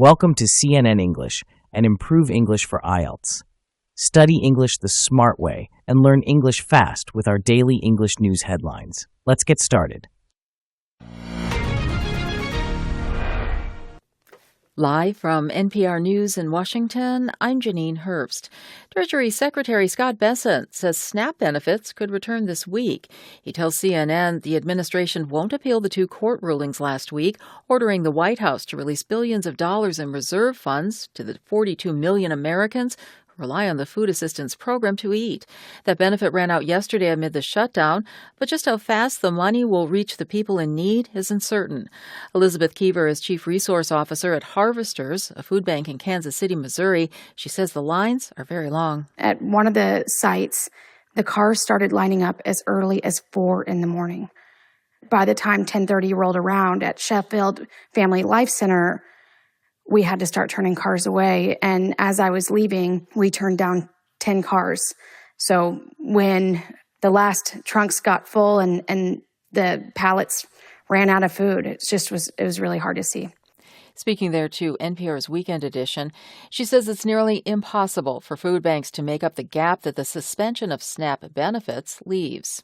Welcome to CNN English and Improve English for IELTS. Study English the smart way and learn English fast with our daily English news headlines. Let's get started. Live from NPR News in Washington, I'm Janine Herbst. Treasury Secretary Scott Bessent says SNAP benefits could return this week. He tells CNN the administration won't appeal the two court rulings last week, ordering the White House to release billions of dollars in reserve funds to the 42 million Americans who rely on the food assistance program to eat. That benefit ran out yesterday amid the shutdown, but just how fast the money will reach the people in need is uncertain. Elizabeth Keever is Chief Resource Officer at Harvesters, a food bank in Kansas City, Missouri. She says the lines are very long. At one of the sites, the cars started lining up as early as 4 in the morning. By the time 10:30 rolled around at Sheffield Family Life Center, we had to start turning cars away. And as I was leaving, we turned down 10 cars. So when the last trunks got full and the pallets ran out of food, it was really hard to see. Speaking there to NPR's Weekend Edition, she says it's nearly impossible for food banks to make up the gap that the suspension of SNAP benefits leaves.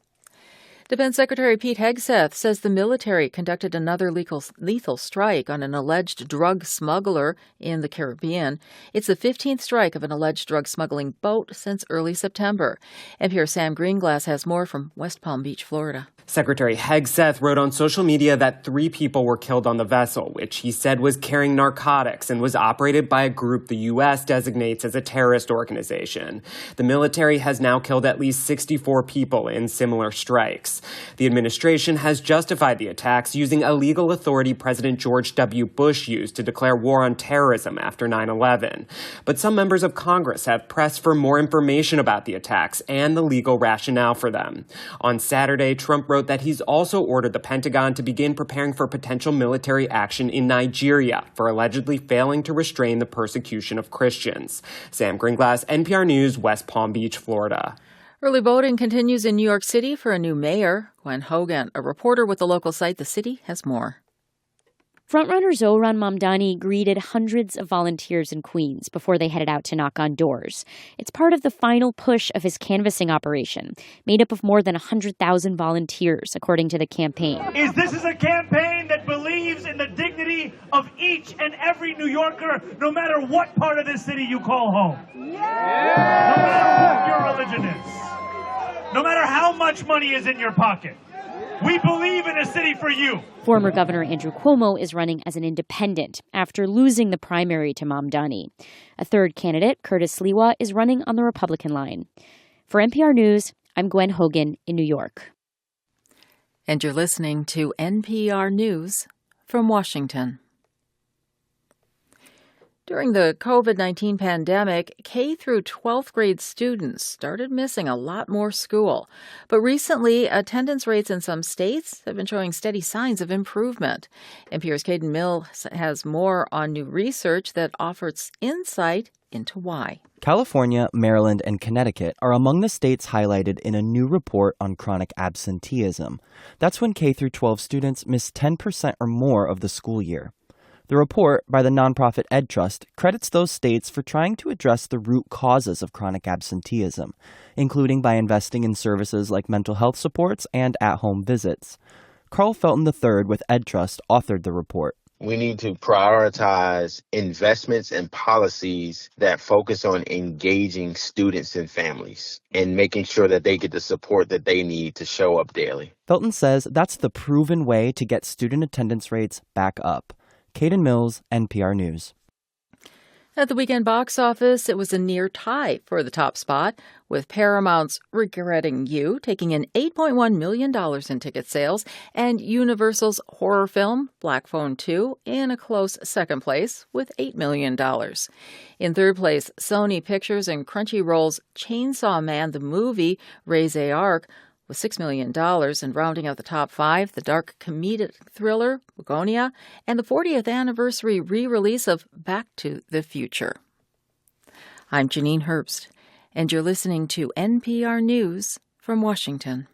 Defense Secretary Pete Hegseth says the military conducted another lethal strike on an alleged drug smuggler in the Caribbean. It's the 15th strike of an alleged drug smuggling boat since early September. NPR's Sam Greenglass has more from West Palm Beach, Florida. Secretary Hegseth wrote on social media that 3 people were killed on the vessel, which he said was carrying narcotics and was operated by a group the U.S. designates as a terrorist organization. The military has now killed at least 64 people in similar strikes. The administration has justified the attacks using a legal authority President George W. Bush used to declare war on terrorism after 9/11. But some members of Congress have pressed for more information about the attacks and the legal rationale for them. On Saturday, Trump wrote that he's also ordered the Pentagon to begin preparing for potential military action in Nigeria for allegedly failing to restrain the persecution of Christians. Sam Greenglass, NPR News, West Palm Beach, Florida. Early voting continues in New York City for a new mayor. Gwen Hogan, a reporter with the local site The City, has more. Frontrunner Zohran Mamdani greeted hundreds of volunteers in Queens before they headed out to knock on doors. It's part of the final push of his canvassing operation, made up of more than 100,000 volunteers, according to the campaign. This is a campaign that believes in the dignity of each and every New Yorker, no matter what part of this city you call home. Yeah! No matter what your religion is. No matter how much money is in your pocket. We believe in a city for you. Former Governor Andrew Cuomo is running as an independent after losing the primary to Mamdani. A third candidate, Curtis Sliwa, is running on the Republican line. For NPR News, I'm Gwen Hogan in New York. And you're listening to NPR News from Washington. During the COVID-19 pandemic, K through 12th grade students started missing a lot more school. But recently, attendance rates in some states have been showing steady signs of improvement. NPR's Caden Mills has more on new research that offers insight into why. California, Maryland, and Connecticut are among the states highlighted in a new report on chronic absenteeism. That's when K through 12 students miss 10% or more of the school year. The report by the nonprofit Ed Trust credits those states for trying to address the root causes of chronic absenteeism, including by investing in services like mental health supports and at-home visits. Carl Felton III with Ed Trust authored the report. We need to prioritize investments and policies that focus on engaging students and families and making sure that they get the support that they need to show up daily. Felton says that's the proven way to get student attendance rates back up. Caden Mills, NPR News. At the weekend box office, it was a near tie for the top spot, with Paramount's Regretting You taking in $8.1 million in ticket sales, and Universal's horror film, Black Phone 2, in a close second place with $8 million. In third place, Sony Pictures and Crunchyroll's Chainsaw Man the Movie, Raise Arc, with $6 million, and rounding out the top 5, the dark comedic thriller, Begonia, and the 40th anniversary re-release of Back to the Future. I'm Janine Herbst, and you're listening to NPR News from Washington.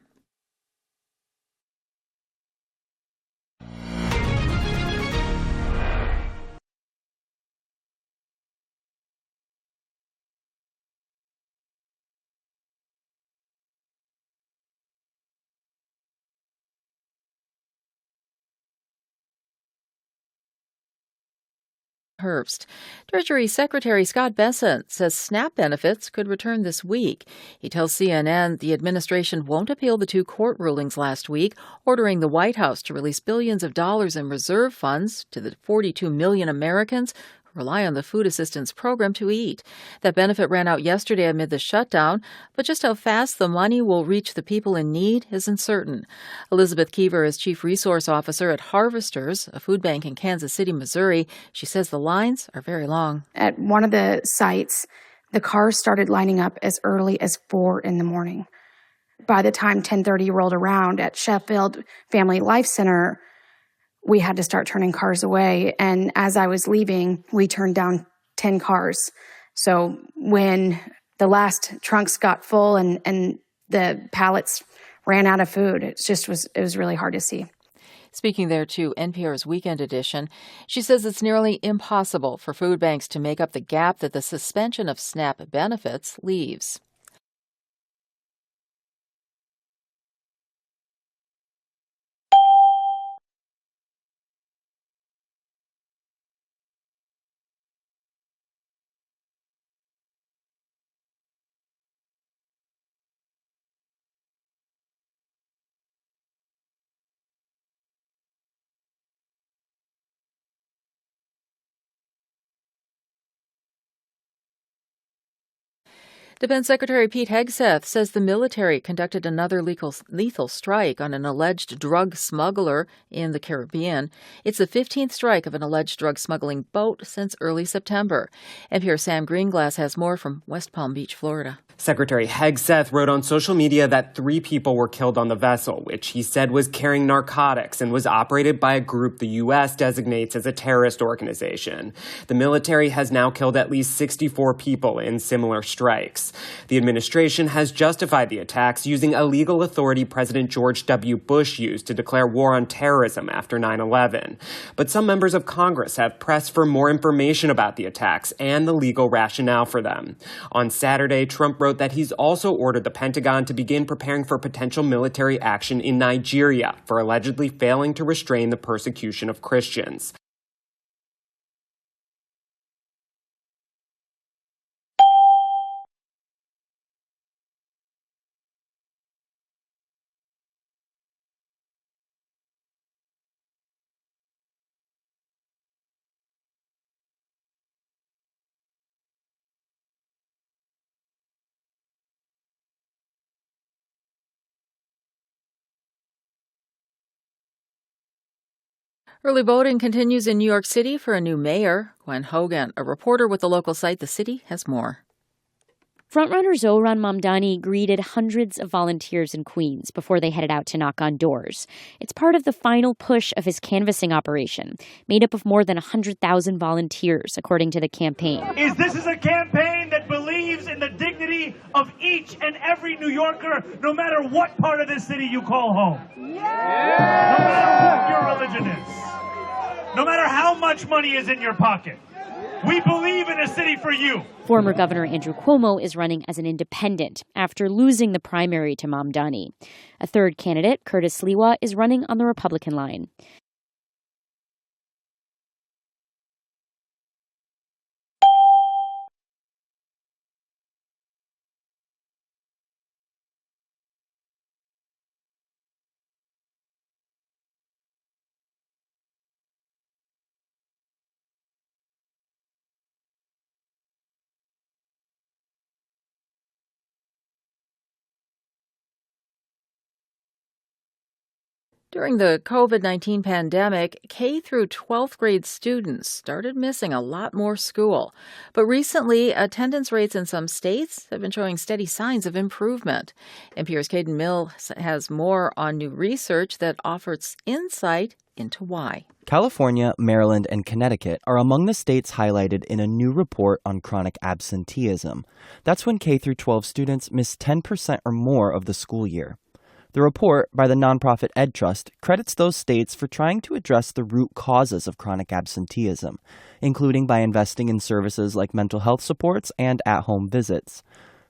Herbst. Treasury Secretary Scott Bessent says SNAP benefits could return this week. He tells CNN the administration won't appeal the two court rulings last week, ordering the White House to release billions of dollars in reserve funds to the 42 million Americans rely on the food assistance program to eat. That benefit ran out yesterday amid the shutdown, but just how fast the money will reach the people in need is uncertain. Elizabeth Keever is Chief Resource Officer at Harvesters, a food bank in Kansas City, Missouri. She says the lines are very long. At one of the sites, the cars started lining up as early as 4 in the morning. By the time 10:30 rolled around at Sheffield Family Life Center, we had to start turning cars away. And as I was leaving, we turned down 10 cars. So when the last trunks got full and the pallets ran out of food, it was really hard to see. Speaking there to NPR's Weekend Edition, she says it's nearly impossible for food banks to make up the gap that the suspension of SNAP benefits leaves. Defense Secretary Pete Hegseth says the military conducted another lethal strike on an alleged drug smuggler in the Caribbean. It's the 15th strike of an alleged drug smuggling boat since early September. NPR's Sam Greenglass has more from West Palm Beach, Florida. Secretary Hegseth wrote on social media that 3 people were killed on the vessel, which he said was carrying narcotics and was operated by a group the U.S. designates as a terrorist organization. The military has now killed at least 64 people in similar strikes. The administration has justified the attacks using a legal authority President George W. Bush used to declare war on terrorism after 9/11. But some members of Congress have pressed for more information about the attacks and the legal rationale for them. On Saturday, Trump wrote that he's also ordered the Pentagon to begin preparing for potential military action in Nigeria for allegedly failing to restrain the persecution of Christians. Early voting continues in New York City for a new mayor. Gwen Hogan, a reporter with the local site The City, has more. Frontrunner Zohran Mamdani greeted hundreds of volunteers in Queens before they headed out to knock on doors. It's part of the final push of his canvassing operation, made up of more than 100,000 volunteers, according to the campaign. This is a campaign that believes in the dignity of each and every New Yorker, no matter what part of this city you call home. Yeah! No matter what your religion is. No matter how much money is in your pocket. We believe in a city for you. Former Governor Andrew Cuomo is running as an independent after losing the primary to Mamdani. A third candidate, Curtis Sliwa, is running on the Republican line. During the COVID-19 pandemic, K through 12th grade students started missing a lot more school. But recently, attendance rates in some states have been showing steady signs of improvement. NPR's Caden Mill has more on new research that offers insight into why. California, Maryland, and Connecticut are among the states highlighted in a new report on chronic absenteeism. That's when K through 12 students miss 10% or more of the school year. The report by the nonprofit Ed Trust credits those states for trying to address the root causes of chronic absenteeism, including by investing in services like mental health supports and at-home visits.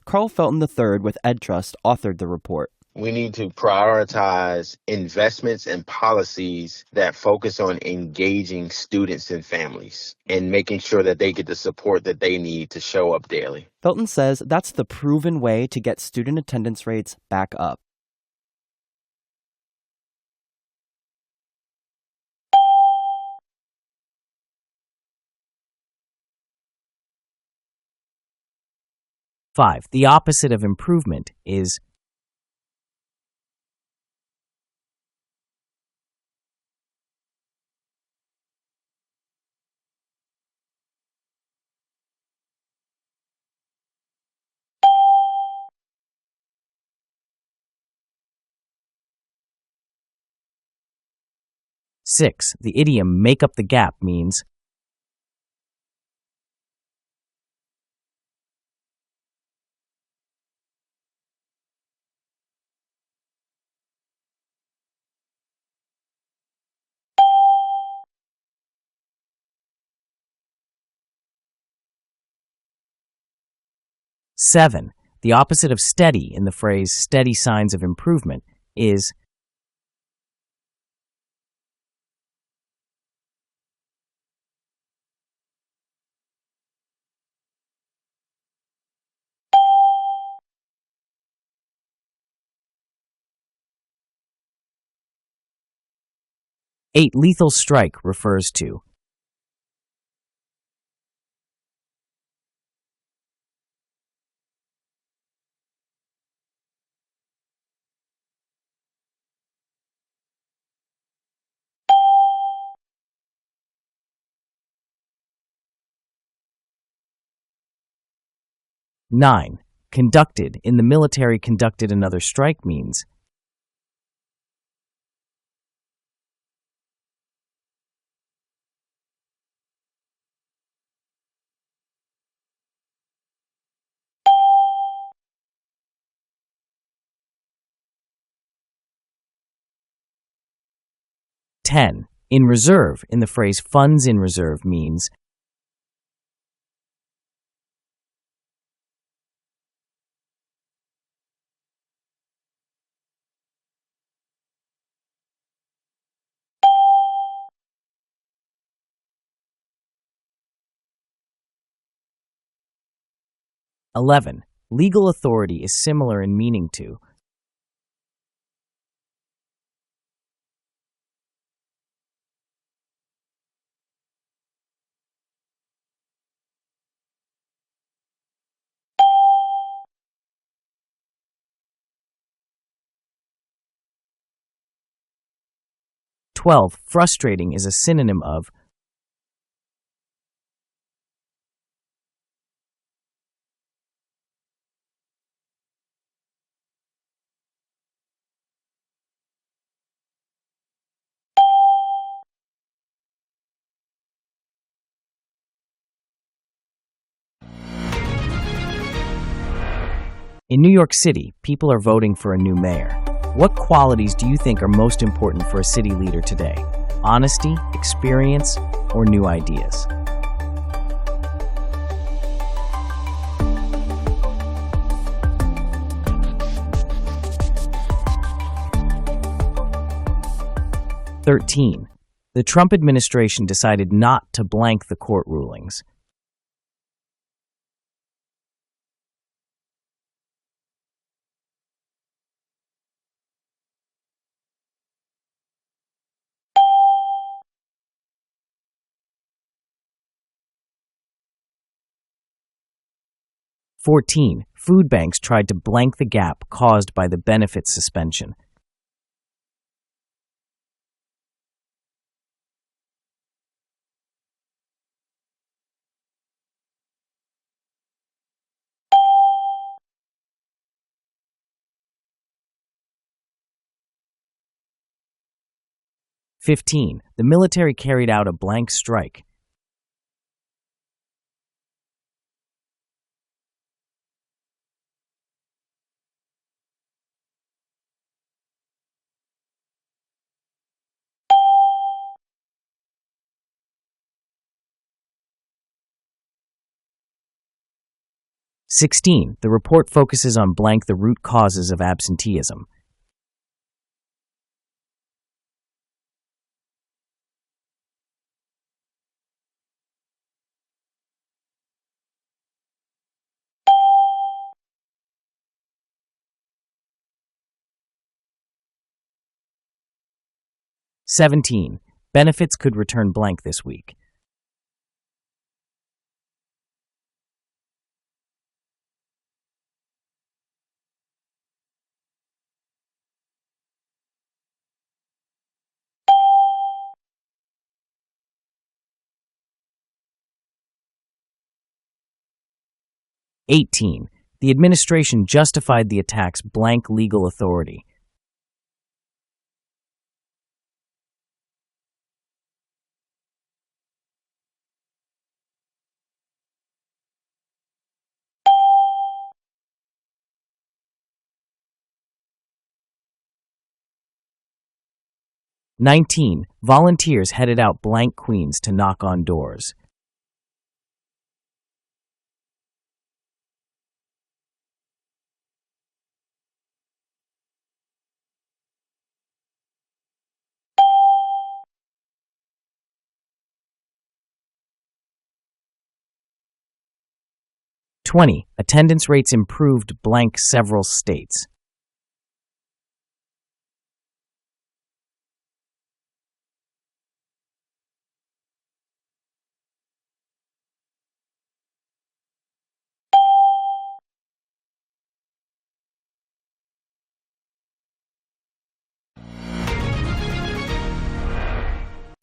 Carl Felton III with Ed Trust authored the report. We need to prioritize investments and policies that focus on engaging students and families and making sure that they get the support that they need to show up daily. Felton says that's the proven way to get student attendance rates back up. Five, the opposite of improvement is 6. The idiom make up the gap means 7. The opposite of steady in the phrase steady signs of improvement is 8. Lethal strike refers to 9. Conducted in the military conducted another strike means 10. In reserve in the phrase funds in reserve means 11. Legal authority is similar in meaning to 12. Frustrating is a synonym of 'In New York City, people are voting for a new mayor. What qualities do you think are most important for a city leader today? Honesty, experience, or new ideas? "13. The Trump administration decided not to blank the court rulings. 14. Food banks tried to blank the gap caused by the benefits suspension. 15. The military carried out a blank strike. 16. The report focuses on blank the root causes of absenteeism. 17. Benefits could return blank this week. 18. The administration justified the attack's blank legal authority. 19. Volunteers headed out blank Queens to knock on doors. 20. Attendance rates improved blank several states.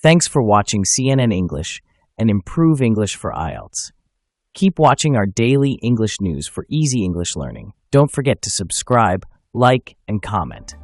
'Thanks for watching CNN English and improve English for IELTS. Keep watching our daily English news for easy English learning. Don't forget to subscribe, like, and comment.